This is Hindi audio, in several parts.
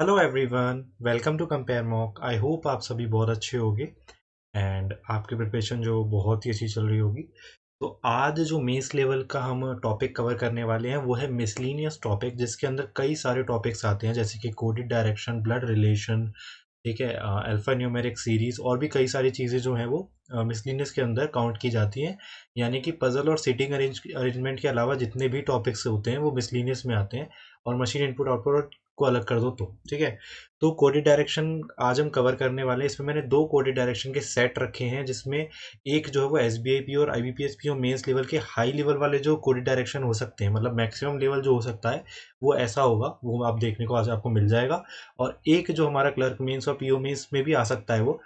Hello everyone, welcome to compare mock. I hope आप सभी बहुत अच्छे होंगे एंड आपकी प्रिपरेशन जो बहुत ही अच्छी चल रही होगी। तो आज जो मेंस लेवल का हम टॉपिक कवर करने वाले हैं वो है मिसलीनियस टॉपिक, जिसके अंदर कई सारे टॉपिक्स आते हैं जैसे कि कोडेड डायरेक्शन, ब्लड रिलेशन, ठीक है, अल्फा न्यूमेरिक सीरीज और भी कई सारी चीज़ें जो हैं वो मिसलिनियस के अंदर काउंट की जाती हैं। यानी कि पजल और सीटिंग अरेंजमेंट के अलावा जितने भी टॉपिक्स होते हैं वो मिसलिनियस में आते हैं। और मशीन इनपुट आउटपुट को अलग कर दो तो ठीक है। तो कोडेड डायरेक्शन आज हम कवर करने वाले हैं। इसमें मैंने दो कोडेड डायरेक्शन के सेट रखे हैं, जिसमें एक जो है वो एस बी आई पी और आई बी पी एस पी और मेन्स लेवल के हाई लेवल वाले जो कोडेड डायरेक्शन हो सकते हैं, मतलब मैक्सिमम लेवल जो हो सकता है वो ऐसा होगा, वो आप देखने को आज आपको मिल जाएगा। और एक जो हमारा क्लर्क मेंस और पीओ मेंस में भी आ सकता है वो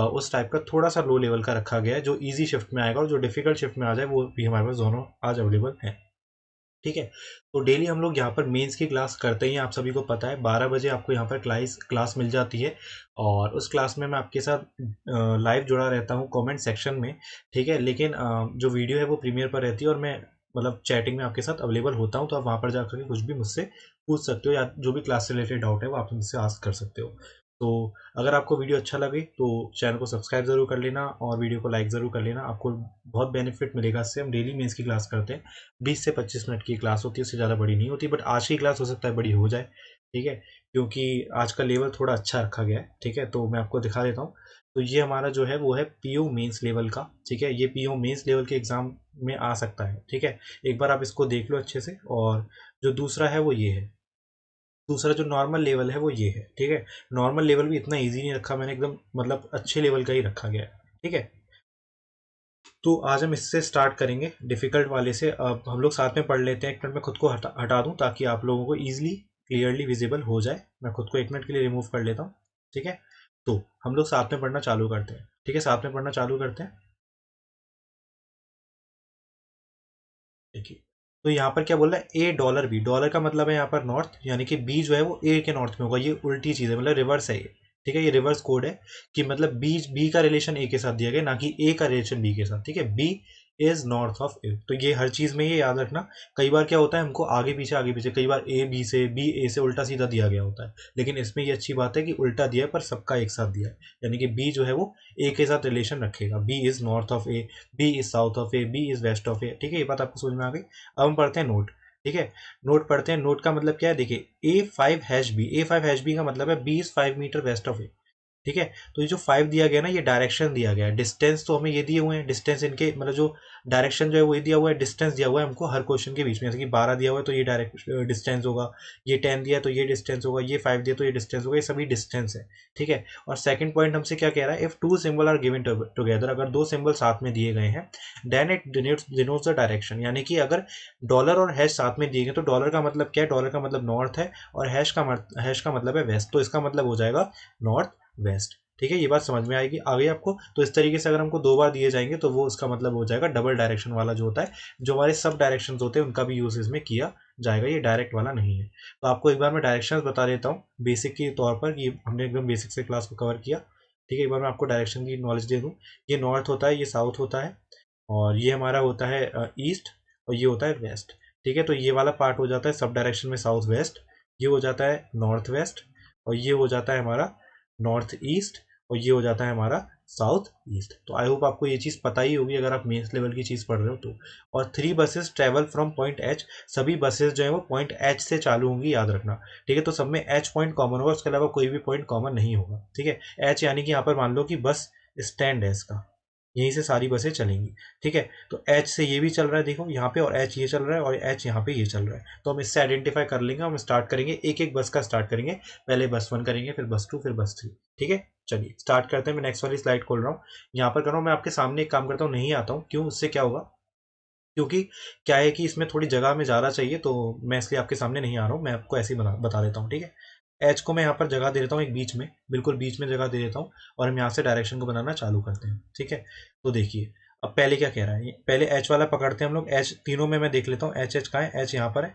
उस टाइप का थोड़ा सा लो लेवल का रखा गया है, जो इजी शिफ्ट में आएगा और जो डिफिकल्ट शिफ्ट में आ जाए वो भी हमारे पास दोनों आज अवेलेबल है। ठीक है। तो डेली हम लोग यहाँ पर मेंस की क्लास करते ही हैं, आप सभी को पता है 12 बजे आपको यहाँ पर क्लास मिल जाती है। और उस क्लास में मैं आपके साथ लाइव जुड़ा रहता हूँ कमेंट सेक्शन में। ठीक है, लेकिन जो वीडियो है वो प्रीमियर पर रहती है और मैं मतलब चैटिंग में आपके साथ अवेलेबल होता हूँ, तो आप वहाँ पर जाकर के कुछ भी मुझसे पूछ सकते हो या जो भी क्लास से रिलेटेड डाउट है वो आप मुझसे आस्क कर सकते हो। तो अगर आपको वीडियो अच्छा लगे तो चैनल को सब्सक्राइब ज़रूर कर लेना और वीडियो को लाइक ज़रूर कर लेना। आपको बहुत बेनिफिट मिलेगा इससे। हम डेली मेंस की क्लास करते हैं, 20 से 25 मिनट की क्लास होती है, उससे ज़्यादा बड़ी नहीं होती, बट आज की क्लास हो सकता है बड़ी हो जाए। ठीक है, क्योंकि आज का लेवल थोड़ा अच्छा रखा गया है। ठीक है, तो मैं आपको दिखा देता हूँ। तो ये हमारा जो है वो है पीओ मेंस लेवल का। ठीक है, ये पीओ मेंस लेवल के एग्जाम में आ सकता है। ठीक है, एक बार आप इसको देख लो अच्छे से। और जो दूसरा है वो ये है, दूसरा जो नॉर्मल लेवल है वो ये है। ठीक है, नॉर्मल लेवल भी इतना इजी नहीं रखा मैंने, एकदम मतलब अच्छे लेवल का ही रखा गया है। ठीक है, तो आज हम इससे स्टार्ट करेंगे डिफिकल्ट वाले से। अब हम लोग साथ में पढ़ लेते हैं। एक मिनट में खुद को हटा दूं ताकि आप लोगों को ईजिली क्लियरली विजिबल हो जाए। मैं खुद को एक मिनट के लिए रिमूव कर लेता हूँ। ठीक है, तो हम लोग साथ में पढ़ना चालू करते हैं। ठीक है, साथ में पढ़ना चालू करते हैं। देखिए, तो यहाँ पर क्या बोल रहा है, ए डॉलर बी, डॉलर का मतलब है यहाँ पर नॉर्थ, यानी कि बी जो है वो ए के नॉर्थ में होगा। ये उल्टी चीज़ है, मतलब रिवर्स है ये। ठीक है, ये रिवर्स कोड है कि मतलब बी का रिलेशन ए के साथ दिया गया, ना कि ए का रिलेशन बी के साथ। ठीक है, B is north of A. तो ये हर चीज़ में ये याद रखना। कई बार क्या होता है, हमको आगे पीछे कई बार ए बी से, बी ए से उल्टा सीधा दिया गया होता है, लेकिन इसमें ये अच्छी बात है कि उल्टा दिया है पर सबका एक साथ दिया है। यानी कि बी जो है वो ए के साथ रिलेशन रखेगा। B is north of A, B is south of A, B is west of A. ठीक है, ये बात आपको समझ में आ गई। अब हम पढ़ते हैं नोट। ठीक है, नोट पढ़ते हैं। नोट का मतलब क्या है, देखिए, A5 # B, A5 # B का मतलब है B is 5 metre west of A. ठीक है, तो ये जो 5 दिया गया ना, ये डायरेक्शन दिया गया है। डिस्टेंस तो हमें ये दिए हुए हैं, डिस्टेंस इनके मतलब जो डायरेक्शन जो है वो ये दिया हुआ है, डिस्टेंस दिया हुआ है हमको हर क्वेश्चन के बीच में। जैसे कि 12 दिया हुआ है तो ये डायरेक्ट डिस्टेंस होगा, ये 10 दिया है तो ये डिस्टेंस होगा, ये 5 दिया तो ये डिस्टेंस होगा, ये सभी डिस्टेंस है। ठीक है, और सेकंड पॉइंट हमसे क्या कह रहा है, if two symbol are given together, अगर दो सिंबल साथ में दिए गए हैं, then it denotes the direction. यानी कि अगर डॉलर और हैश साथ में दिए गए तो डॉलर का मतलब क्या है, डॉलर का मतलब नॉर्थ है और हैश का मतलब है वेस्ट, तो इसका मतलब हो जाएगा नॉर्थ वेस्ट। ठीक है, ये बात समझ में आएगी, आ गई आपको। तो इस तरीके से अगर हमको दो बार दिए जाएंगे तो वो उसका मतलब हो जाएगा डबल डायरेक्शन वाला जो होता है, जो हमारे सब डायरेक्शंस होते हैं उनका भी यूज इसमें किया जाएगा, ये डायरेक्ट वाला नहीं है। तो आपको एक बार मैं डायरेक्शंस बता देता हूँ बेसिक के तौर पर, कि हमने एकदम बेसिक से क्लास को कवर किया। ठीक है, एक बार मैं आपको डायरेक्शन की नॉलेज दे दूँ। ये नॉर्थ होता है, ये साउथ होता है, और ये हमारा होता है ईस्ट, और ये होता है वेस्ट। ठीक है, तो ये वाला पार्ट हो जाता है सब डायरेक्शन में साउथ वेस्ट, ये हो जाता है नॉर्थ वेस्ट, और ये हो जाता है हमारा नॉर्थ ईस्ट, और ये हो जाता है हमारा साउथ ईस्ट। तो आई होप आपको ये चीज़ पता ही होगी अगर आप मेंस लेवल की चीज़ पढ़ रहे हो तो। और 3 buses travel from point H, सभी बसेस जो है वो पॉइंट एच से चालू होंगी, याद रखना। ठीक है, तो सब में एच पॉइंट कॉमन होगा, उसके अलावा कोई भी पॉइंट कॉमन नहीं होगा। ठीक है, एच यानी कि यहाँ पर मान लो कि बस स्टैंड है इसका, यहीं से सारी बसें चलेंगी। ठीक है, तो एच से ये भी चल रहा है, देखो यहाँ पे, और एच ये चल रहा है, और एच यहाँ पे ये चल रहा है। तो हम इससे आइडेंटिफाई कर लेंगे। हम स्टार्ट करेंगे एक एक बस का स्टार्ट करेंगे, पहले बस 1 करेंगे, फिर बस 2, फिर बस 3। ठीक है, चलिए स्टार्ट करते हैं। मैं नेक्स्ट वाली स्लाइड खोल रहा हूँ, यहाँ पर कर रहा हूँ। मैं आपके सामने एक काम करता हूँ, नहीं आता हूँ, क्यों, उससे क्या होगा, क्योंकि क्या है कि इसमें थोड़ी जगह में ज़्यादा चाहिए, तो मैं इसलिए आपके सामने नहीं आ रहा हूँ, मैं आपको ऐसे ही बता देता हूँ। ठीक है, एच को मैं यहाँ पर जगह दे देता हूँ, एक बीच में, बिल्कुल बीच में जगह दे देता हूँ, और हम यहाँ से डायरेक्शन को बनाना चालू करते हैं। ठीक है, तो देखिए अब पहले क्या कह रहा है, पहले एच वाला पकड़ते हैं हम लोग। एच तीनों में मैं देख लेता हूँ, एच एच कहाँ है, एच यहाँ पर है।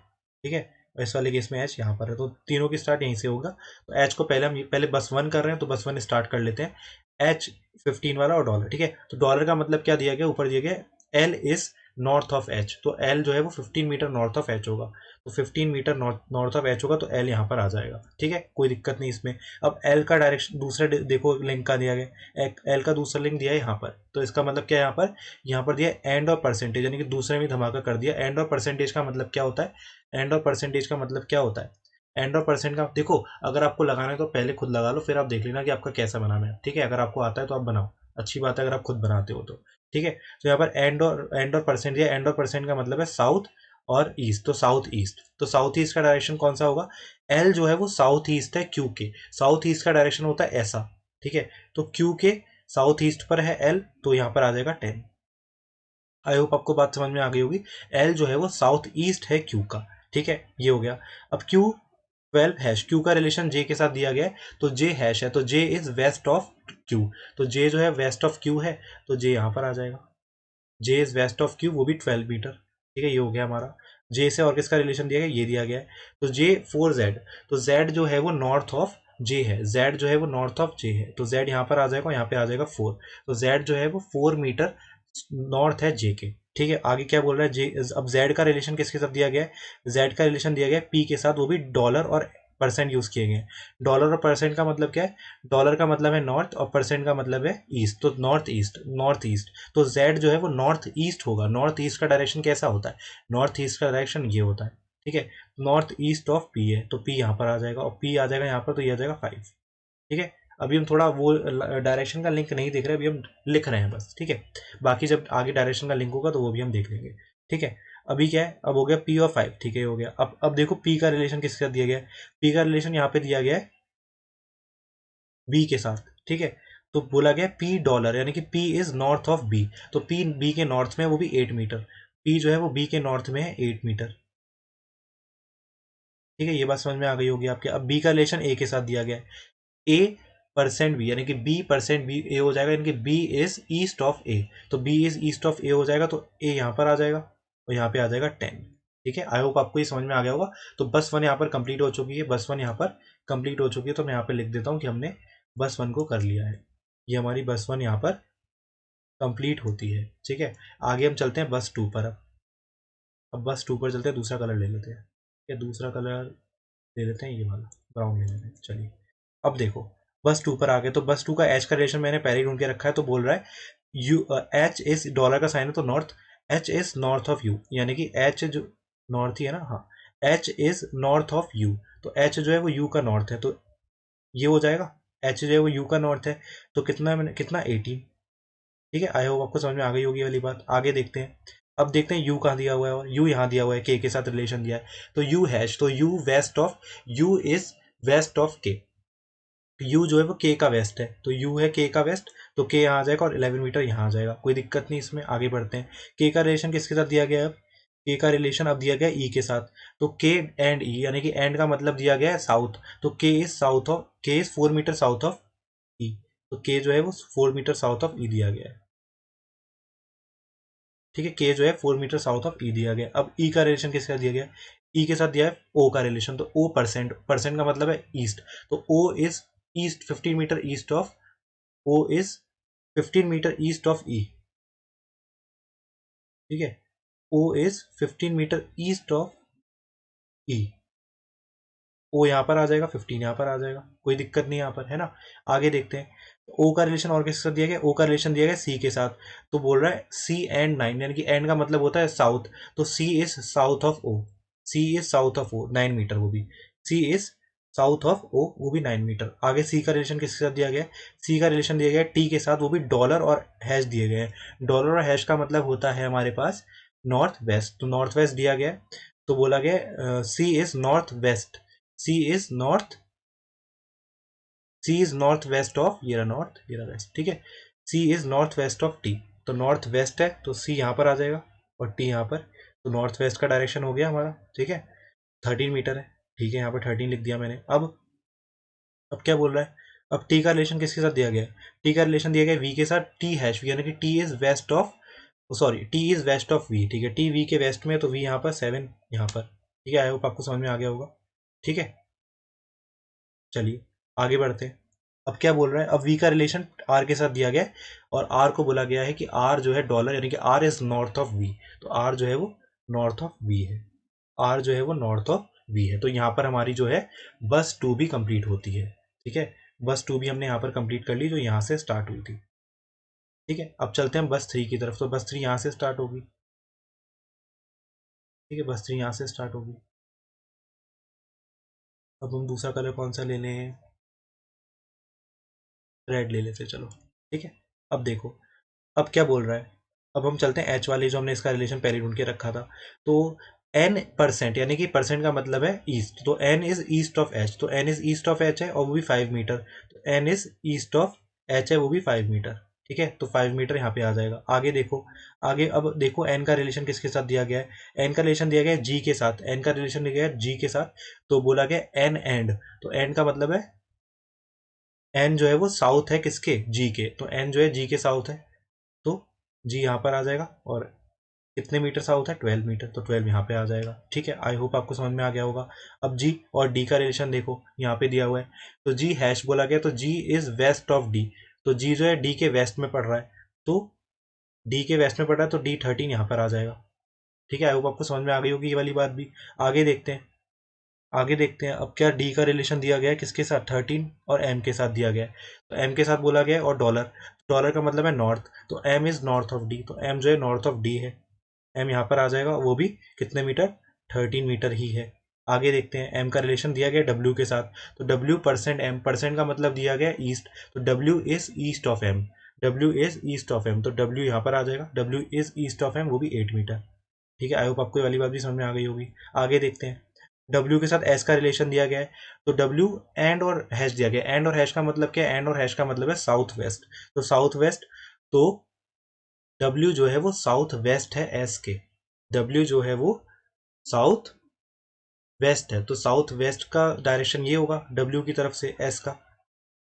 ठीक है, इस वाले केस में एच यहाँ पर है, तो तीनों की स्टार्ट यहीं से होगा। तो एच को पहले हम पहले बस 1 कर रहे हैं, तो बस 1 स्टार्ट कर लेते हैं। एच 15 वाला और डॉलर। ठीक है, तो डॉलर का मतलब क्या दिया गया, ऊपर दिया गया L is north of H, तो एल जो है वो 15 मीटर नॉर्थ ऑफ एच होगा। तो 15 मीटर नॉर्थ ऑफ एच होगा, तो एल यहाँ पर आ जाएगा। ठीक है, कोई दिक्कत नहीं इसमें। अब एल का डायरेक्शन दूसरा देखो लिंक का दिया गया, एल का दूसरा लिंक दिया है यहाँ पर, तो इसका मतलब क्या है, यहाँ पर दिया एंड और परसेंटेज, यानी कि दूसरे में धमाका कर दिया। एंड और परसेंटेज का मतलब क्या होता है, एंड और परसेंटेज का मतलब क्या होता है, एंड और परसेंट का देखो, अगर आपको लगाना है तो पहले खुद लगा लो, फिर आप देख लेना कि आपका कैसा बनाना है। ठीक है, अगर आपको आता है तो आप बनाओ, अच्छी बात है अगर आप खुद बनाते हो तो। ठीक है, तो यहाँ पर एंड और परसेंट दिया, एंड और परसेंट का मतलब है साउथ और ईस्ट, तो साउथ ईस्ट, तो साउथ ईस्ट का डायरेक्शन कौन सा होगा, एल जो है वो साउथ ईस्ट है क्यू के, साउथ ईस्ट का डायरेक्शन होता है ऐसा। ठीक है, तो क्यू के साउथ ईस्ट पर है एल, तो यहाँ पर आ जाएगा 10। आई होप आपको बात समझ में आ गई होगी। एल जो है वो साउथ ईस्ट है क्यू का। ठीक है, ये हो गया। अब क्यू 12 हैश, क्यू का रिलेशन जे के साथ दिया गया है, तो जे हैश है, तो जे इज वेस्ट ऑफ क्यू, तो जे जो है वेस्ट ऑफ क्यू है, तो जे यहाँ पर आ जाएगा। जे इज वेस्ट ऑफ क्यू, वो भी 12 मीटर। ठीक है, ये हो गया हमारा। जे से और किसका रिलेशन दिया गया, ये दिया गया है, तो जे 4 जेड, तो जेड जो है वो नॉर्थ ऑफ जे है, जेड जो है वो नॉर्थ ऑफ जे है, तो जेड यहाँ पर आ जाएगा, यहाँ पे आ जाएगा 4, तो जेड जो है वो 4 मीटर नॉर्थ है जे के। ठीक है, आगे क्या बोल रहा है जे, अब जेड का रिलेशन किसके साथ दिया गया है, जेड का रिलेशन दिया गया है पी के साथ, वो भी डॉलर और परसेंट यूज किए गए हैं। डॉलर और परसेंट का मतलब क्या है, डॉलर का मतलब है नॉर्थ और परसेंट का मतलब है ईस्ट, तो नॉर्थ ईस्ट, नॉर्थ ईस्ट, तो जेड जो है वो नॉर्थ ईस्ट होगा। नॉर्थ ईस्ट का डायरेक्शन कैसा होता है, नॉर्थ ईस्ट का डायरेक्शन ये होता है। ठीक है, नॉर्थ ईस्ट ऑफ पी है, तो पी यहाँ पर आ जाएगा, और पी आ जाएगा यहाँ पर, तो ये आ जाएगा 5। ठीक है, अभी हम थोड़ा वो डायरेक्शन का लिंक नहीं देख रहे, अभी हम लिख रहे हैं बस। ठीक है, बाकी जब आगे डायरेक्शन का लिंक होगा तो वो भी हम देख लेंगे। ठीक है, अभी क्या है, अब हो गया पी और 5। ठीक है, हो गया। अब देखो पी का रिलेशन किसके साथ दिया गया है, पी का रिलेशन यहाँ पे दिया गया है बी के साथ। ठीक है, तो बोला गया पी डॉलर, यानी कि P is north of B, तो पी बी के नॉर्थ में है, वो भी 8 मीटर, पी जो है वो बी के नॉर्थ में है 8 मीटर। ठीक है, ये बात समझ में आ गई होगी आपके। अब बी का रिलेशन ए के साथ दिया गया है, ए परसेंट बी, यानी कि बी परसेंट बी ए हो जाएगा, यानी कि B is east of A, तो बी इज ईस्ट ऑफ ए हो जाएगा, तो ए यहाँ पर आ जाएगा और यहाँ पे आ जाएगा 10। ठीक है, आई होप आपको ये समझ में आ गया होगा। तो बस 1 यहाँ पर कंप्लीट हो चुकी है, बस 1 यहाँ पर कंप्लीट हो चुकी है, तो मैं यहाँ पे लिख देता हूँ कि हमने बस 1 को कर लिया है। ये हमारी बस 1 यहाँ पर कंप्लीट होती है। ठीक है, आगे हम चलते हैं बस 2 पर। अब बस 2 पर चलते हैं, दूसरा कलर ले लेते हैं। ठीक है, दूसरा कलर ले लेते हैं, ये वाला ब्राउन ले लेते हैं। चलिए, अब देखो बस 2 पर आ गए, तो बस 2 का एच का रिलेशन मैंने पहले ही ढूंढ के रखा है, तो बोल रहा है यू, एच इज डॉलर का साइन है तो north, H is north of you, यानी कि एच जो नॉर्थ ही है ना, हाँ, H is north of you, तो एच जो है वो यू का नॉर्थ है, तो ये हो जाएगा, एच जो है वो यू का नॉर्थ है, तो कितना मैंने कितना 18। ठीक है, आई होप आपको समझ में आ गई होगी वाली बात। आगे देखते हैं, अब देखते हैं यू कहाँ दिया हुआ है, और यू यहाँ दिया हुआ है, के साथ रिलेशन दिया है, तो यू हैश, तो U west of, U is west of K, U जो है वो के का वेस्ट है, तो यू है के का वेस्ट, तो के यहाँ आ जाएगा और 11 मीटर यहाँ आ जाएगा, कोई दिक्कत नहीं इसमें। आगे बढ़ते हैं, के का रिलेशन किसके साथ दिया गया है, अब के का रिलेशन अब दिया गया ई के साथ, तो के एंड ई, यानी कि एंड का मतलब दिया गया है साउथ, तो के इज साउथ ऑफ, के इज 4 मीटर साउथ ऑफ ई, तो के जो है वो 4 मीटर साउथ ऑफ ई दिया गया है। ठीक है, के जो है 4 मीटर साउथ ऑफ ई दिया गया। अब ई का रिलेशन किसके साथ दिया गया, ई के साथ दिया है ओ का रिलेशन, तो ओ परसेंट, परसेंट का मतलब है ईस्ट, तो O is east 15 metre east of, O is 15 metre east of E. ठीक है, O is 15 metre east of E, O यहाँ पर आ जाएगा, 15 यहाँ पर आ जाएगा, कोई दिक्कत नहीं यहाँ पर, है ना। आगे देखते हैं, ओ का रिलेशन और किसके साथ दिया गया, ओ का रिलेशन दिया गया सी के साथ, तो बोल रहा है सी एंड 9, यानी कि एंड का मतलब होता है साउथ, तो C is south of O, C is south of O 9 metre, वो भी C is south of O, वो भी 9 मीटर। आगे सी का रिलेशन किसके साथ दिया गया है, सी का रिलेशन दिया गया है टी के साथ, वो भी डॉलर और हैश दिए गए हैं। डॉलर और हैश का मतलब होता है हमारे पास नॉर्थ वेस्ट, तो नॉर्थ वेस्ट दिया गया है, तो बोला गया C is north west, C is north, C is north west of, ये रहा नॉर्थ, ये रहा वेस्ट। ठीक है, C is north west of T, तो नॉर्थ वेस्ट है तो सी यहाँ पर आ जाएगा और टी यहाँ पर, तो नॉर्थ वेस्ट का डायरेक्शन हो गया हमारा। ठीक है, 13 मीटर है। ठीक है, यहाँ पर 13 लिख दिया मैंने। अब क्या बोल रहा है, अब टी का रिलेशन किसके साथ दिया गया है, टी का रिलेशन दिया गया वी के साथ, टी हैश वी, यानी कि T is west of, sorry T is west of V. ठीक है, टी वी के वेस्ट में, तो वी यहाँ पर 7 यहाँ पर। ठीक है, आई होप आपको समझ में आ गया होगा। ठीक है, चलिए आगे बढ़ते हैं। अब क्या बोल रहा है, अब वी का रिलेशन आर के साथ दिया गया है, और आर को बोला गया है कि आर जो है डॉलर, यानी कि R is north of V, तो आर जो है वो नॉर्थ ऑफ वी है। आर जो है वो नॉर्थ ऑफ वी है। तो यहाँ पर हमारी जो है बस 2 भी कंप्लीट होती है। ठीक है, बस 2 भी हमने यहाँ पर कंप्लीट कर ली जो यहाँ से स्टार्ट हुई थी। ठीक है, अब चलते हैं बस 3 की तरफ। तो बस 3 यहाँ से स्टार्ट होगी। ठीक है, बस 3 यहाँ से स्टार्ट होगी। अब हम दूसरा कलर कौन सा ले लें, रेड ले लेते चलो। ठीक है, अब देखो अब क्या बोल रहा है। अब हम चलते हैं एच वाले, जो हमने इसका रिलेशन पहले ढूंढ के रखा था। तो एन परसेंट, यानी कि परसेंट का मतलब है ईस्ट, तो N is east of H, तो N is east of H है और वो भी 5 मीटर। तो N is east of H है, वो भी 5 मीटर। ठीक है, तो 5 मीटर यहाँ पे आ जाएगा। आगे देखो, आगे अब देखो एन का रिलेशन किसके साथ दिया गया है। एन का रिलेशन दिया गया है जी के साथ, एन का रिलेशन दिया गया है जी के साथ। तो बोला गया एन एंड, तो एन का मतलब है एन जो है वो साउथ है किसके, जी के, तो एन जो है जी के साउथ है। तो जी यहाँ पर आ जाएगा, और कितने मीटर साउथ है, 12 मीटर, तो 12 यहाँ पे आ जाएगा। ठीक है, आई होप आपको समझ में आ गया होगा। अब जी और डी का रिलेशन देखो, यहाँ पे दिया हुआ है। तो जी हैश बोला गया, तो जी इज वेस्ट ऑफ डी, तो जी जो है डी के वेस्ट में पड़ रहा है। तो डी के वेस्ट में पड़ रहा है, तो D13 यहाँ पर आ जाएगा। ठीक है, आई होप आपको समझ में आ गई होगी ये वाली बात भी। आगे देखते हैं, आगे देखते हैं अब क्या डी का रिलेशन दिया गया है किसके साथ, 13 और एम के साथ दिया गया है। तो एम के साथ बोला गया है, और डॉलर, डॉलर का मतलब है नॉर्थ, तो M is north of D, तो एम जो है नॉर्थ ऑफ डी है। एम यहाँ पर आ जाएगा, वो भी कितने मीटर, 13 मीटर ही है। आगे देखते हैं, एम का रिलेशन दिया गया डब्ल्यू के साथ, तो डब्ल्यू परसेंट एम, परसेंट का मतलब दिया गया ईस्ट, तो W is east of M, W is east of M, तो डब्ल्यू यहाँ पर आ जाएगा, W is east of M, वो भी 8 मीटर। ठीक है, आई होप आपको ये वाली बात भी समझ में आ गई होगी। आगे देखते हैं, डब्ल्यू के साथ एस का रिलेशन दिया गया है, तो डब्ल्यू एंड और हैश दिया गया। एंड और हैश का मतलब क्या है, एंड और हैश का मतलब है साउथ वेस्ट, तो साउथ वेस्ट, तो डब्ल्यू जो है वो साउथ वेस्ट है एस के, डब्ल्यू जो है वो साउथ वेस्ट है, तो साउथ वेस्ट का डायरेक्शन ये होगा डब्ल्यू की तरफ से एस का।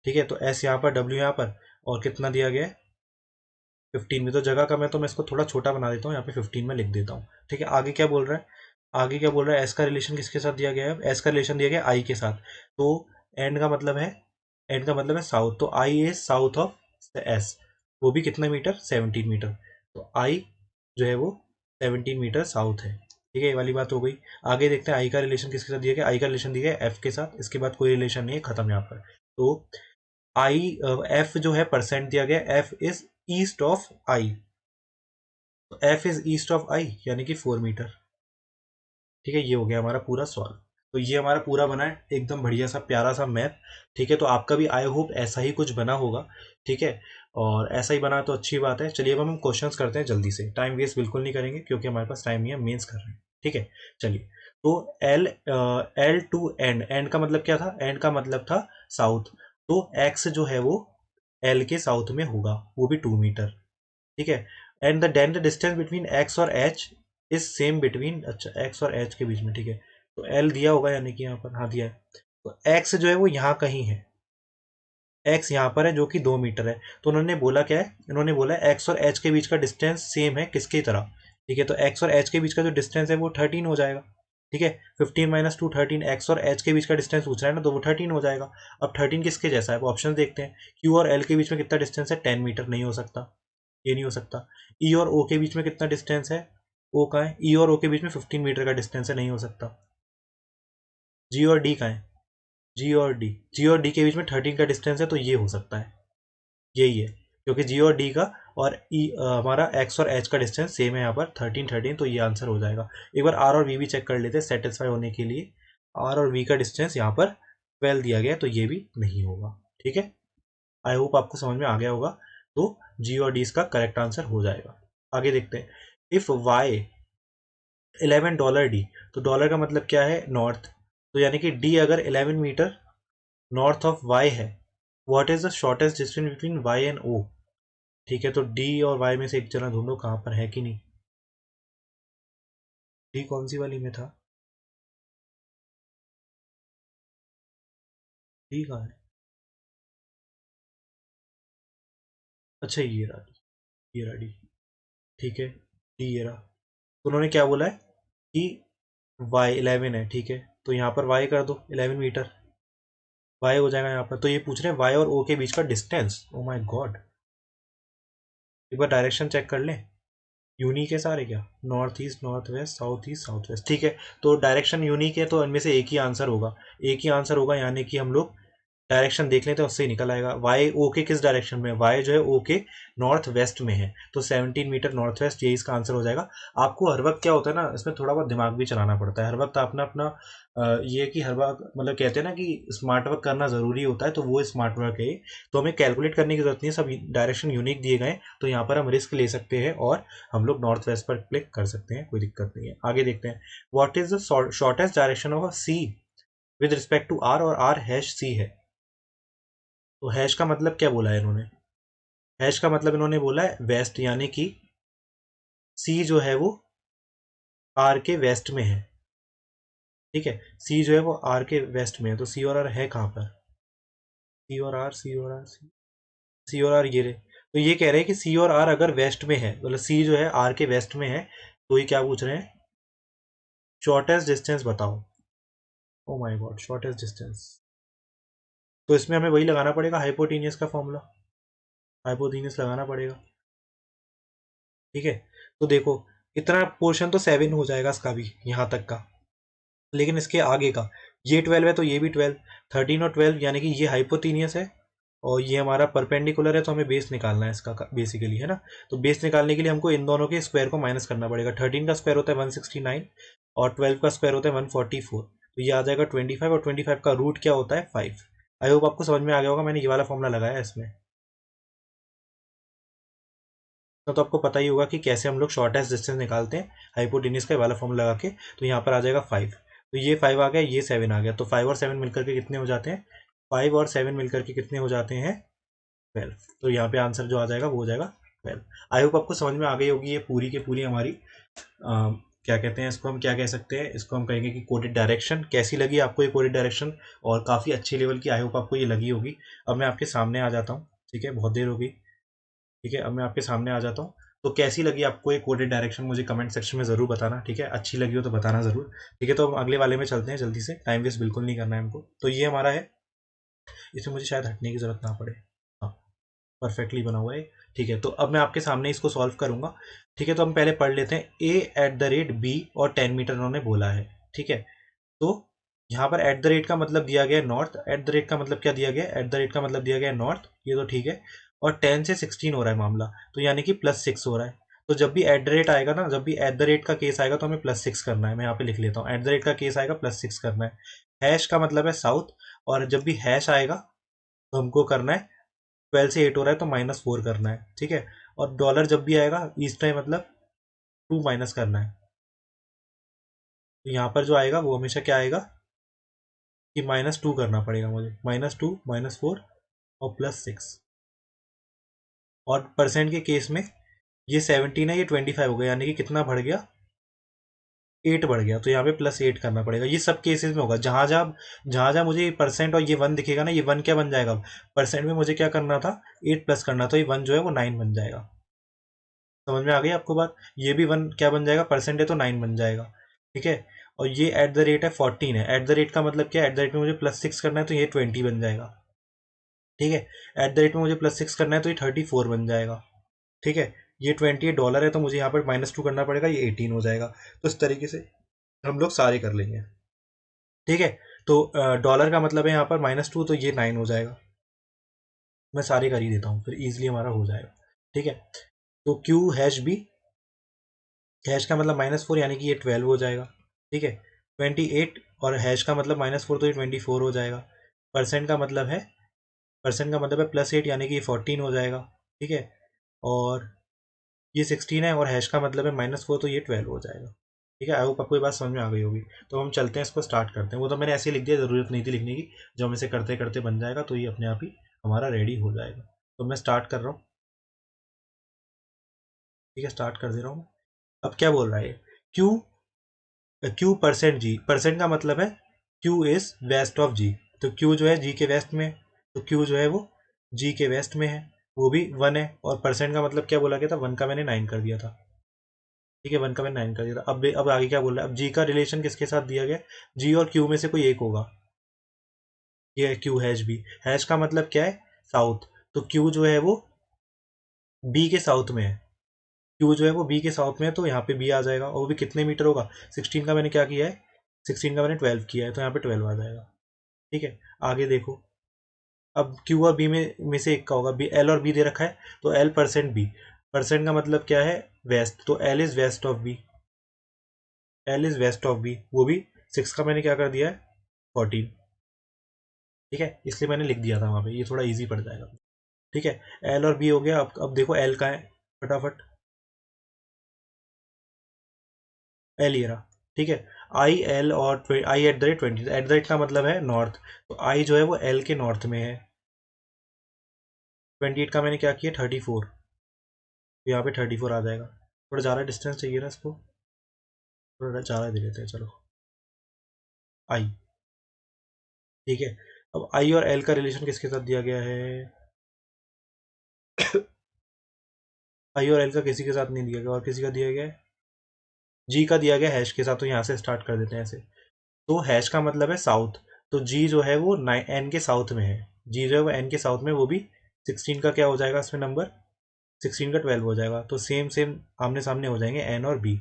ठीक है, तो एस यहाँ पर, डब्ल्यू यहाँ पर, और कितना दिया गया है 15 में, तो जगह का मैं इसको थोड़ा छोटा बना देता हूँ, यहाँ पे 15 में लिख देता हूँ। ठीक है, आगे क्या बोल रहा है, आगे क्या बोल रहा है, एस का रिलेशन किसके साथ दिया गया है, एस का रिलेशन दिया गया है आई के साथ। तो एंड का मतलब है, एंड का मतलब है साउथ, तो I is south of S, वो भी कितने मीटर, 17 मीटर, तो आई जो है वो 17 मीटर साउथ है। ठीक है, ये वाली बात हो गई। आगे देखते हैं आई का रिलेशन किसके साथ दिया गया, आई का रिलेशन दिया गया एफ के साथ, इसके बाद कोई रिलेशन नहीं है, खत्म यहाँ पर। तो आई, एफ जो है परसेंट दिया गया, एफ इज ईस्ट ऑफ आई, तो एफ इज ईस्ट ऑफ आई यानी कि 4 मीटर। ठीक है, ये हो गया हमारा पूरा सॉल्व। तो ये हमारा पूरा बना है एकदम बढ़िया सा प्यारा सा मैप। ठीक है, तो आपका भी आई होप ऐसा ही कुछ बना होगा। ठीक है, और ऐसा ही बना तो अच्छी बात है। चलिए अब हम क्वेश्चंस करते हैं जल्दी से, टाइम वेस्ट बिल्कुल नहीं करेंगे क्योंकि हमारे पास टाइम नहीं है, मेंस कर रहे हैं। ठीक है, चलिए। तो L, L two and, and का मतलब क्या था, एंड का मतलब था साउथ, तो एक्स जो है वो एल के साउथ में होगा, वो भी 2 मीटर। ठीक है, and the then the distance between X और एच इज सेम बिटवीन, अच्छा एक्स और एच के बीच में। ठीक है, तो एल दिया होगा, यानी कि यहाँ पर हाँ दिया है, तो एक्स जो है वो यहाँ कहीं है, एक्स यहाँ पर है जो कि 2 मीटर है। तो उन्होंने बोला क्या है, इन्होंने बोला एक्स और एच के बीच का डिस्टेंस सेम है किसकी तरह। ठीक है, तो एक्स और एच के बीच का जो डिस्टेंस है वो 13 हो जाएगा। ठीक है, 15 - 2 13, एक्स और एच के बीच का डिस्टेंस पूछ रहा है ना, तो वो 13 हो जाएगा। अब 13 किसके जैसा है, ऑप्शन देखते हैं। क्यू और एल के बीच में कितना डिस्टेंस है, 10 मीटर, नहीं हो सकता, ये नहीं हो सकता। ई और ओ के बीच में कितना डिस्टेंस है, ओ का है, ई और ओ के बीच में 15 मीटर का डिस्टेंस है, नहीं हो सकता। जी और डी का है, जी और डी, जी और डी के बीच में 13 का डिस्टेंस है, तो ये हो सकता है, यही है, क्योंकि जी और डी का और ई हमारा एक्स और एच का डिस्टेंस सेम है यहाँ पर 13 13, तो ये आंसर हो जाएगा। एक बार आर और वी भी चेक कर लेते हैं सेटिस्फाई होने के लिए। आर और वी का डिस्टेंस यहाँ पर 12 दिया गया है, तो ये भी नहीं होगा। ठीक है, आई होप आपको समझ में आ गया होगा। तो जी और डी इसका करेक्ट आंसर हो जाएगा। आगे देखते हैं, इफ वाई $11 डी, तो डॉलर का मतलब क्या है, नॉर्थ, तो यानी कि डी अगर 11 मीटर नॉर्थ ऑफ वाई है, what is the shortest distance between Y and O. ठीक है, तो डी और वाई में से एक जना ढूंढो कहाँ पर है कि नहीं। डी कौन सी वाली में था, डी कहाँ है, अच्छा ये रहा, ये रहा डी। ठीक है, डी ये रहा। तो उन्होंने क्या बोला है कि वाई 11 है। ठीक है, तो यहाँ पर वाई कर दो 11 मीटर, वाई हो जाएगा यहाँ पर। तो ये पूछ रहे हैं वाई और ओ के बीच का डिस्टेंस, ओ माय गॉड, एक बार डायरेक्शन चेक कर लें। यूनिक है सारे क्या, north east north west south east south west, ठीक है। तो डायरेक्शन यूनिक है तो इनमें से एक ही आंसर होगा, एक ही आंसर होगा, यानी कि हम लोग डायरेक्शन देख लेते हैं उससे ही निकल आएगा। वाई ओ के किस डायरेक्शन में, वाई जो है ओ के नॉर्थ वेस्ट में है, तो 17 मीटर नॉर्थ वेस्ट, यही इसका आंसर हो जाएगा। आपको हर वक्त क्या होता है ना, इसमें थोड़ा बहुत दिमाग भी चलाना पड़ता है हर वक्त, अपना अपना ये कि हर वक्त मतलब कहते हैं ना कि स्मार्ट वर्क करना जरूरी होता है, तो वो स्मार्ट वर्क है। तो हमें कैलकुलेट करने की जरूरत नहीं है, सब डायरेक्शन यूनिक दिए गए, तो यहाँ पर हम रिस्क ले सकते हैं और हम लोग नॉर्थ वेस्ट पर क्लिक कर सकते हैं, कोई दिक्कत नहीं है। आगे देखते हैं, what is the shortest direction of C with respect to R, और आर हैश सी है। तो हैश का मतलब क्या बोला है इन्होंने, हैश का मतलब इन्होंने बोला है वेस्ट, यानी कि सी जो है वो आर के वेस्ट में है, ठीक है। सी जो है वो आर के वेस्ट में है, तो सी और आर है कहाँ पर, सी और आर सी और आर सी और आर ये रहे। तो ये कह रहे हैं कि सी और आर अगर वेस्ट में है, मतलब सी जो है आर के वेस्ट में है, तो ये क्या पूछ रहे हैं, शॉर्टेस्ट डिस्टेंस बताओ। Oh my God, shortest distance, तो इसमें हमें वही लगाना पड़ेगा हाइपोटेनियस का फॉर्मूला, हाइपोटेनियस लगाना पड़ेगा, ठीक है। तो देखो, इतना पोर्शन तो 7 हो जाएगा इसका भी, यहाँ तक का, लेकिन इसके आगे का, ये 12 है तो ये भी 12, 13 और 12, यानी कि ये हाइपोटीनियस है और ये हमारा परपेंडिकुलर है, तो हमें बेस निकालना है इसका बेसिकली, है ना। तो बेस निकालने के लिए हमको इन दोनों के स्क्वायर को माइनस करना पड़ेगा। 13 का स्क्वायर होता है 169 और 12 का स्क्वायर होता है 144, तो ये आ जाएगा 25, और 25 का रूट क्या होता है 5। आई होप आपको समझ में आ गया होगा, मैंने ये वाला फॉर्मूला लगाया है इसमें। तो आपको पता ही होगा कि कैसे हम लोग शॉर्टेस्ट डिस्टेंस निकालते हैं हाइपोटेनियस का वाला फॉर्मूला लगा के। तो यहाँ पर आ जाएगा 5, तो ये 5 आ गया, ये 7 आ गया, तो 5 और 7 मिलकर के कितने हो जाते हैं, 5 और 7 मिलकर के कितने हो जाते हैं 12। तो यहाँ पे आंसर जो आ जाएगा वो हो जाएगा 12। आई होप आपको समझ में आ गई होगी ये पूरी की पूरी हमारी क्या कहते हैं इसको, हम क्या कह सकते हैं इसको, हम कहेंगे कि कोडेड डायरेक्शन। कैसी लगी आपको ये कोडेड डायरेक्शन, और काफ़ी अच्छी लेवल की आई होप आपको ये लगी होगी। अब मैं आपके सामने आ जाता हूँ, ठीक है, बहुत देर होगी, ठीक है। अब मैं आपके सामने आ जाता हूँ, तो कैसी लगी आपको ये कोडेड डायरेक्शन मुझे कमेंट सेक्शन में ज़रूर बताना, ठीक है। अच्छी लगी हो तो बताना ज़रूर, ठीक है। तो हम अगले वाले में चलते हैं जल्दी से, टाइम वेस्ट बिल्कुल नहीं करना है हमको। तो ये हमारा है, इसमें मुझे शायद हटने की ज़रूरत ना पड़े, हाँ, परफेक्टली बना हुआ है, ठीक है। तो अब मैं आपके सामने इसको सॉल्व करूंगा, ठीक है। तो हम पहले पढ़ लेते हैं, A@B और 10 मीटर उन्होंने बोला है, ठीक है। तो यहाँ पर एट द रेट का मतलब दिया गया है नॉर्थ, एट द रेट का मतलब क्या दिया गया है, एट द रेट का मतलब दिया गया है नॉर्थ, ये तो ठीक है। और 10 से 16 हो रहा है मामला, तो यानी कि +6 हो रहा है। तो जब भी एट द रेट आएगा ना, जब भी एट द रेट का केस आएगा तो हमें +6 करना है। मैं यहाँ पे लिख लेता हूँ, एट द रेट का केस आएगा +6 करना है। हैश का मतलब है साउथ, और जब भी हैश आएगा तो हमको करना है, 12 से 8 हो रहा है तो -4 करना है, ठीक है। और डॉलर जब भी आएगा ईस्ट टाइम मतलब 2 माइनस करना है। तो यहाँ पर जो आएगा वो हमेशा क्या आएगा कि -2 करना पड़ेगा मुझे, -2 -4 और +6। और परसेंट के केस में ये 17 है, ये 25 हो गया, यानी कि कितना बढ़ गया, 8 बढ़ गया, तो यहाँ पे +8 करना पड़ेगा। ये सब केसेस में होगा, जहाँ जहाँ मुझे परसेंट और ये 1 दिखेगा ना, ये 1 क्या बन जाएगा, परसेंट में मुझे क्या करना था 8 प्लस करना, तो ये 1 जो है वो 9 बन जाएगा। समझ में आ गई आपको बात, ये भी 1 क्या बन जाएगा, परसेंट है तो 9 बन जाएगा, ठीक है। और ये एट द रेट है 14 है, एट द रेट का मतलब क्या है, एट द रेट में मुझे +6 करना है तो ये 20 बन जाएगा, ठीक है। एट द रेट में मुझे +6 करना है तो ये 34 बन जाएगा, ठीक है। ये $28 है, तो मुझे यहाँ पर -2 करना पड़ेगा, ये 18 हो जाएगा। तो इस तरीके से हम लोग सारे कर लेंगे, ठीक है। तो डॉलर का मतलब है यहाँ पर -2, तो ये 9 हो जाएगा। मैं सारे कर ही देता हूँ फिर इजीली हमारा हो जाएगा, ठीक है। तो क्यू हैश बी, हैश का मतलब -4 यानी कि ये 12 हो जाएगा, ठीक है। 28 और हैश का मतलब -4 तो ये 24 हो जाएगा। परसेंट का मतलब है, परसेंट का मतलब है +8 यानी कि ये 14 हो जाएगा, ठीक है। और ये 16 है और हैश का मतलब है -4 तो ये 12 हो जाएगा, ठीक है। आई होप आपको ये बात समझ में आ गई होगी। तो हम चलते हैं, इसको स्टार्ट करते हैं। वो तो मैंने ऐसे लिख दिया, ज़रूरत नहीं थी लिखने की, जब हम इसे करते करते बन जाएगा तो ये अपने आप ही हमारा रेडी हो जाएगा। तो मैं स्टार्ट कर रहा हूँ, ठीक है, स्टार्ट कर दे रहा हूँ। अब क्या बोल रहा है, क्यू, क्यू परसेंट जी, परसेंट का मतलब है क्यू इज वेस्ट ऑफ जी, तो क्यू जो है जी के वेस्ट में, तो क्यू जो है वो जी के वेस्ट में है, वो भी 1 है। और परसेंट का मतलब क्या बोला गया था, 1 का मैंने 9 कर दिया था, ठीक है, 1 का मैंने 9 कर दिया था। अब आगे क्या बोल रहा है, अब जी का रिलेशन किसके साथ दिया गया, जी और क्यू में से कोई एक होगा, ये क्यू हैश बी, हैश का मतलब क्या है साउथ, तो क्यू जो है वो बी के साउथ में है, क्यू जो है वो बी के साउथ में है, तो यहाँ पे बी आ जाएगा, और वो भी कितने मीटर होगा, 16 का मैंने क्या किया है, 16 का मैंने 12 किया है, तो यहाँ पे 12 आ जाएगा। ठीक है, आगे देखो, अब क्यू और बी में से एक का होगा, बी एल और बी दे रखा है, तो एल परसेंट बी, परसेंट का मतलब क्या है, वेस्ट, तो L is west of B, L is west of B, वो भी 6 का मैंने क्या कर दिया है, 14। ठीक है, इसलिए मैंने लिख दिया था वहाँ पे, ये थोड़ा इजी पड़ जाएगा। ठीक है, एल और बी हो गया। अब देखो एल का है, फटाफट एल ये रहा। ठीक है, आई एल और I at the rate 20, at the rate का मतलब है नॉर्थ, तो आई जो है वो एल के नॉर्थ में है। 28 का मैंने क्या किया, 34, तो यहाँ पे 34 आ जाएगा। थोड़ा ज़्यादा डिस्टेंस चाहिए ना इसको, थोड़ा ज़्यादा दे देते हैं, चलो आई। ठीक है, अब आई और एल का रिलेशन किसके साथ दिया गया है, आई और एल का किसी के साथ नहीं दिया गया, और किसी का दिया गया है, जी का दिया गया हैश के साथ, तो यहाँ से स्टार्ट कर देते हैं ऐसे। तो हैश का मतलब है साउथ, तो जी जो है वो एन के साउथ में है, जी जो है वो एन के साउथ में, वो भी 16 का क्या हो जाएगा इसमें नंबर, 16 का 12 हो जाएगा, तो सेम सेम आमने सामने हो जाएंगे एन और बी।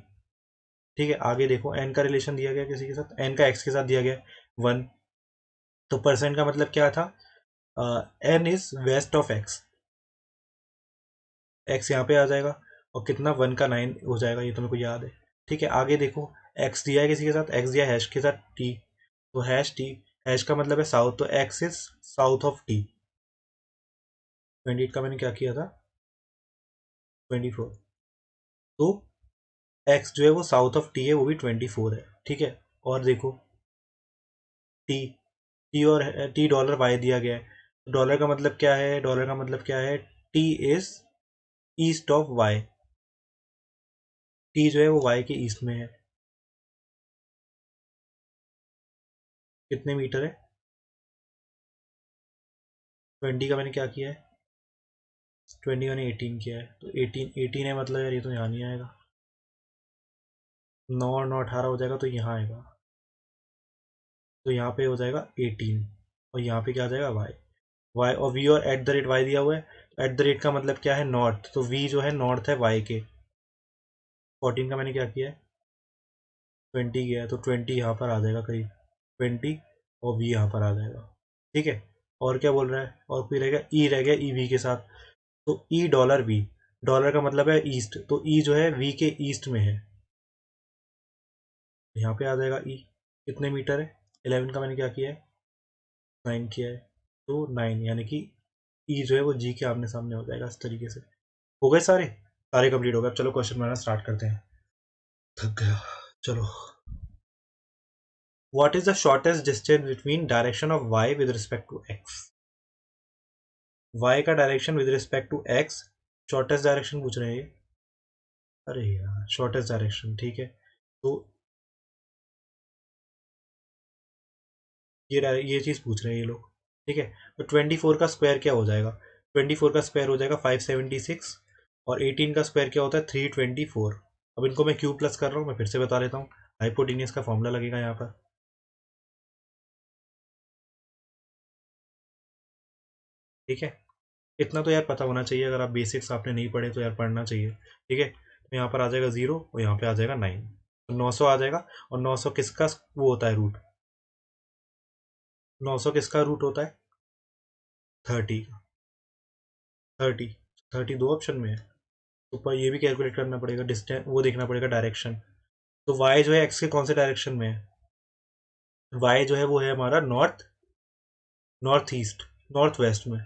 ठीक है, आगे देखो, एन का रिलेशन दिया गया किसी के साथ, एन का एक्स के साथ दिया गया 1, तो परसेंट का मतलब क्या था, N is west of X, X यहाँ पे आ जाएगा, और कितना 1 का 9 हो जाएगा, ये तो मेरे को याद है। ठीक है, आगे देखो, एक्स दिया है किसी के साथ, एक्स दिया हैश के साथ टी, तो हैश टी, हैश का मतलब है साउथ, तो x is south of T. 28 का मैंने क्या किया था, 24, तो एक्स जो है वो साउथ ऑफ टी है, वो भी 24 है। ठीक है, और देखो टी, टी और टी डॉलर वाई दिया गया है, डॉलर का मतलब क्या है, डॉलर का मतलब क्या है, T is east of Y, T जो है वो वाई के ईस्ट में है, कितने मीटर है, 20 का मैंने क्या किया है, 20 का मैंने 18 किया है, तो 18 है, मतलब यार ये तो यहाँ नहीं आएगा, 9 और 9 18 हो जाएगा, तो यहाँ आएगा, तो यहाँ पे हो जाएगा 18, और यहाँ पे क्या आ जाएगा वाई, वाई और वी, और एट द रेट वाई दिया हुआ है, एट द रेट का मतलब क्या है, नॉर्थ, तो वी जो है नॉर्थ है वाई के, 14 का मैंने क्या किया है, 20 किया है, तो 20 यहाँ पर आ जाएगा करीब, 20, और वी यहाँ पर आ जाएगा। ठीक है, और क्या बोल रहा है, और कोई रह गया, ई रह गया, ई वी के साथ, तो ई डॉलर वी, डॉलर का मतलब है ईस्ट, तो ई जो है वी के ईस्ट में है, यहाँ पे आ जाएगा ई, कितने मीटर है, 11 का मैंने क्या किया है, 9 किया है, तो 9, यानी कि ई जो है वो जी के आमने सामने हो जाएगा, इस तरीके से। हो गए सारे, सारे कंप्लीट हो गए। अब चलो क्वेश्चन बनाना स्टार्ट करते हैं, थक गया, चलो। What is the shortest distance between direction of y with respect to x? y का direction with respect to x, shortest direction पूछ रहे हैं ये, अरे यार शॉर्टेस्ट डायरेक्शन, ठीक है, तो ये चीज़ पूछ रहे हैं ये लोग। ठीक है, तो 24 का स्क्वायर क्या हो जाएगा, 24 का स्क्वायर हो जाएगा 576, और 18 का स्क्वायर क्या होता है 324। अब इनको मैं क्यूब प्लस कर रहा हूँ, मैं फिर से बता देता हूँ, हाइपोटेनियस का फॉर्मूला लगेगा यहाँ पर। ठीक है, इतना तो यार पता होना चाहिए, अगर आप बेसिक्स आपने नहीं पढ़े तो यार पढ़ना चाहिए। ठीक है, तो यहाँ पर आ जाएगा 0, और यहाँ पे आ जाएगा 9, तो 900 आ जाएगा, और 900 किसका वो होता है रूट, 900 किसका रूट होता है, 30 का, 30, 30 दो ऑप्शन में है, तो पर ये भी कैलकुलेट करना पड़ेगा, डिस्टेंस वो देखना पड़ेगा डायरेक्शन, तो वाई जो है एक्स के कौन से डायरेक्शन में है, वाई जो है वो है हमारा north, north east, north west में,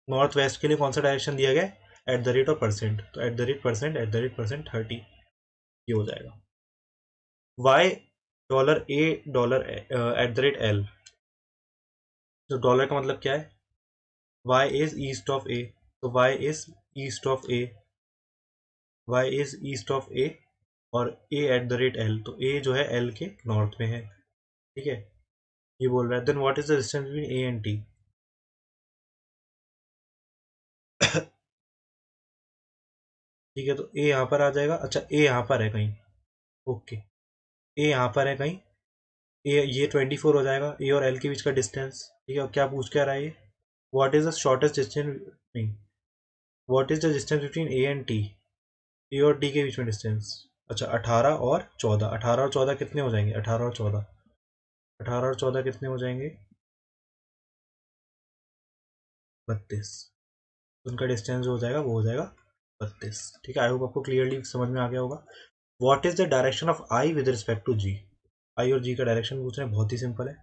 नॉर्थ वेस्ट के लिए कौन सा डायरेक्शन दिया गया है, at the rate of percent, तो at the rate percent, at the rate percent 30, ये हो जाएगा। Y dollar A dollar at the rate L, तो डॉलर का मतलब क्या है, Y is east of A, तो Y is east of A, Y is east of A, और ए एट द रेट एल, तो ए जो है एल के नॉर्थ में है। ठीक है, ये बोल रहा है, then what is the distance between A and T, ठीक है, तो ए यहाँ पर आ जाएगा, अच्छा ए यहाँ पर है कहीं, ओके, ए यहाँ पर है कहीं, ए ये 24 हो जाएगा, ए और एल के बीच का डिस्टेंस। ठीक है, और क्या पूछ क्या रहा है ये, what is the shortest distance, नहीं, what is the distance between A and T, A और डी के बीच में डिस्टेंस, अच्छा 18 और 14, 18 और 14 कितने हो जाएंगे, 18 और 14, 18 और 14 कितने हो जाएंगे, 32। उनका डिस्टेंस जो हो जाएगा वो हो जाएगा 32। ठीक है, आई होप आपको क्लियरली समझ में आ गया होगा। What is the direction of I with respect to G, I और जी का डायरेक्शन पूछ रहे हैं, बहुत ही सिंपल है।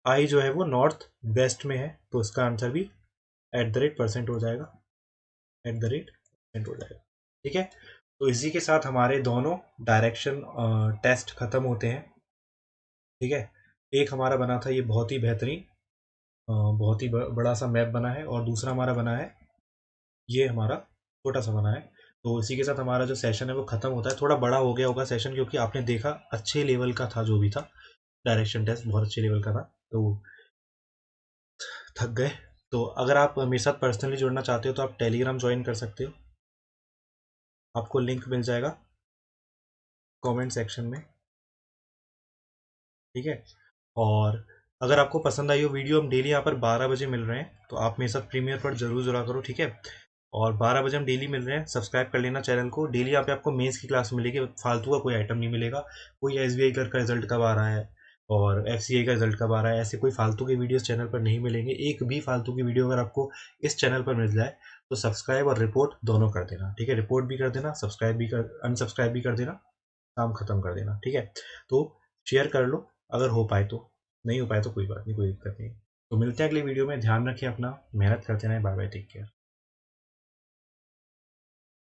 आई जो है वो नॉर्थ वेस्ट में है, तो इसका आंसर भी @% हो जाएगा, @% हो जाएगा। ठीक है, तो इसी के साथ हमारे दोनों डायरेक्शन टेस्ट खत्म होते हैं। ठीक है, एक हमारा बना था ये बहुत ही बेहतरीन, बहुत ही बड़ा सा मैप बना है, और दूसरा हमारा बना है ये हमारा छोटा सा बना है। तो इसी के साथ हमारा जो सेशन है वो खत्म होता है। थोड़ा बड़ा हो गया होगा सेशन, क्योंकि आपने देखा अच्छे लेवल का था जो भी था, डायरेक्शन टेस्ट बहुत अच्छे लेवल का था, तो थक गए। तो अगर आप मेरे साथ पर्सनली जुड़ना चाहते हो तो आप टेलीग्राम ज्वाइन कर सकते हो, आपको लिंक मिल जाएगा कमेंट सेक्शन में। ठीक है, और अगर आपको पसंद आई हो वीडियो, हम डेली यहाँ पर 12 बजे मिल रहे हैं, तो आप मेरे साथ प्रीमियर पर जरूर जुड़ा करो। ठीक है, और 12 बजे हम डेली मिल रहे हैं, सब्सक्राइब कर लेना चैनल को। डेली यहाँ पे आपको मेंस की क्लास मिलेगी, फालतू का कोई आइटम नहीं मिलेगा। कोई SBI क्लर्क का रिजल्ट कब आ रहा है और FCI का रिजल्ट कब आ रहा है, ऐसे कोई फालतू के वीडियोस चैनल पर नहीं मिलेंगे। एक भी फालतू की वीडियो अगर आपको इस चैनल पर मिल जाए तो सब्सक्राइब और रिपोर्ट दोनों कर देना। ठीक है, रिपोर्ट भी कर देना, सब्सक्राइब भी कर, अनसब्सक्राइब भी कर देना, काम खत्म कर देना। ठीक है, तो शेयर कर लो अगर हो पाए तो, नहीं हो पाए तो कोई बात नहीं, कोई दिक्कत नहीं। तो मिलते हैं अगली वीडियो में, ध्यान रखें अपना, मेहनत करते रहें, बाय बाय, टेक केयर।